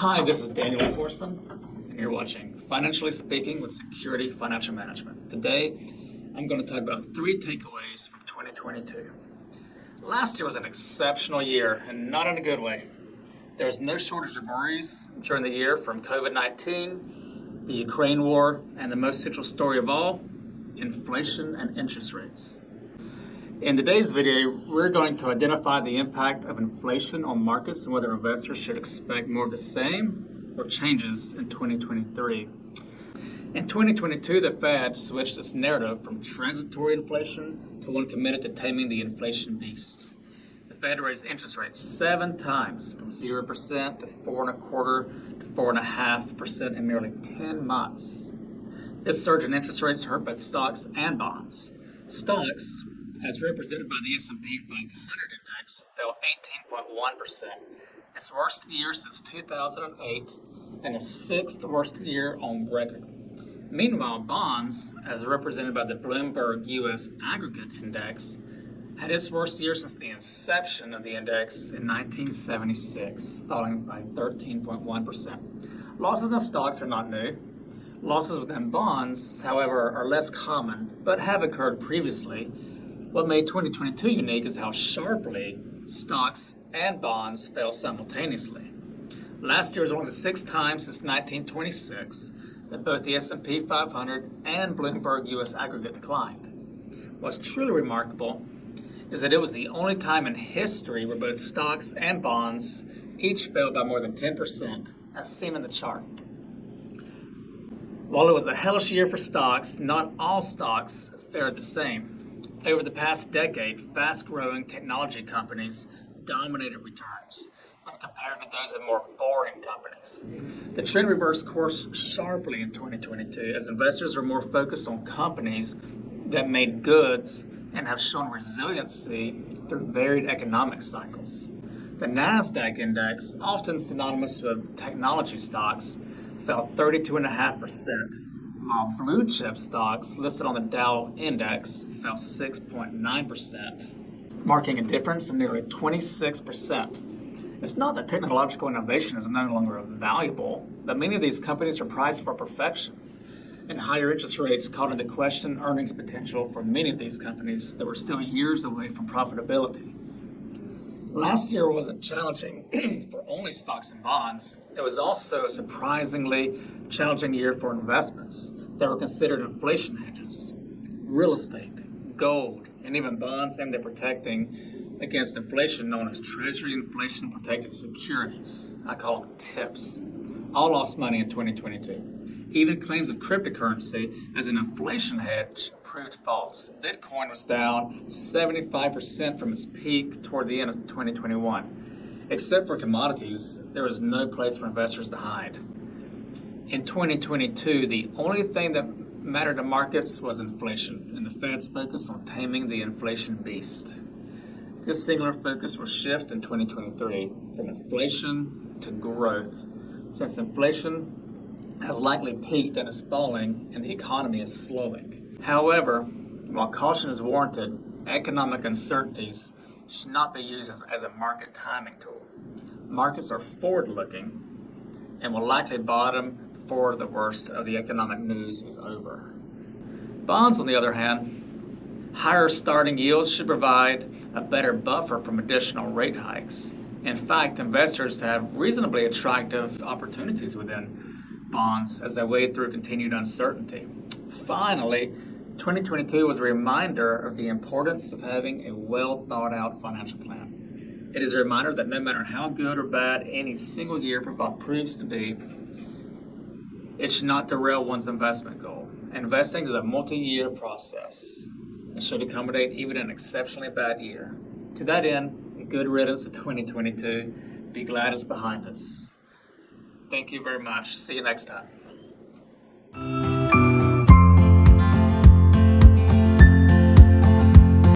Hi, this is Daniel Corson, and you're watching Financially Speaking with Security Financial Management. Today, I'm going to talk about 3 takeaways from 2022. Last year was an exceptional year, and not in a good way. There was no shortage of worries during the year from COVID-19, the Ukraine war, and the most central story of all, inflation and interest rates. In today's video, we're going to identify the impact of inflation on markets and whether investors should expect more of the same or changes in 2023. In 2022, the Fed switched its narrative from transitory inflation to one committed to taming the inflation beast. The Fed raised interest rates 7 times, from 0% to 4.25% to 4.5% in merely 10 months. This surge in interest rates hurt both stocks and bonds. Stocks, as represented by the S&P 500 index, fell 18.1%, its worst year since 2008 and the 6th worst year on record. Meanwhile, bonds, as represented by the Bloomberg U.S. Aggregate Index, had its worst year since the inception of the index in 1976, falling by 13.1%. Losses in stocks are not new. Losses within bonds, however, are less common, but have occurred previously. What made 2022 unique is how sharply stocks and bonds fell simultaneously. Last year was only the 6th time since 1926 that both the S&P 500 and Bloomberg U.S. Aggregate declined. What's truly remarkable is that it was the only time in history where both stocks and bonds each fell by more than 10%, as seen in the chart. While it was a hellish year for stocks, not all stocks fared the same. Over the past decade, fast-growing technology companies dominated returns when compared to those of more boring companies. The trend reversed course sharply in 2022 as investors are more focused on companies that made goods and have shown resiliency through varied economic cycles. The NASDAQ index, often synonymous with technology stocks, fell 32.5%. While blue chip stocks listed on the Dow Index fell 6.9%, marking a difference of nearly 26%. It's not that technological innovation is no longer valuable, but many of these companies are prized for perfection, and higher interest rates called into question earnings potential for many of these companies that were still years away from profitability. Last year wasn't challenging for only stocks and bonds. It was also a surprisingly challenging year for investments that were considered inflation hedges. Real estate, gold, and even bonds aimed at protecting against inflation, known as Treasury Inflation Protected Securities. I call them TIPS. All lost money in 2022. Even claims of cryptocurrency as an inflation hedge proved false. Bitcoin was down 75% from its peak toward the end of 2021. Except for commodities, there was no place for investors to hide. In 2022, the only thing that mattered to markets was inflation, and the Fed's focus on taming the inflation beast. This singular focus will shift in 2023 from inflation to growth, since inflation has likely peaked and is falling, and the economy is slowing. However, while caution is warranted, economic uncertainties should not be used as a market timing tool. Markets are forward-looking and will likely bottom before the worst of the economic news is over. Bonds, on the other hand, higher starting yields should provide a better buffer from additional rate hikes. In fact, investors have reasonably attractive opportunities within bonds as they wade through continued uncertainty. Finally, 2022 was a reminder of the importance of having a well-thought-out financial plan. It is a reminder that no matter how good or bad any single year proves to be, it should not derail one's investment goal. Investing is a multi-year process and should accommodate even an exceptionally bad year. To that end, good riddance to 2022. Be glad it's behind us. Thank you very much. See you next time.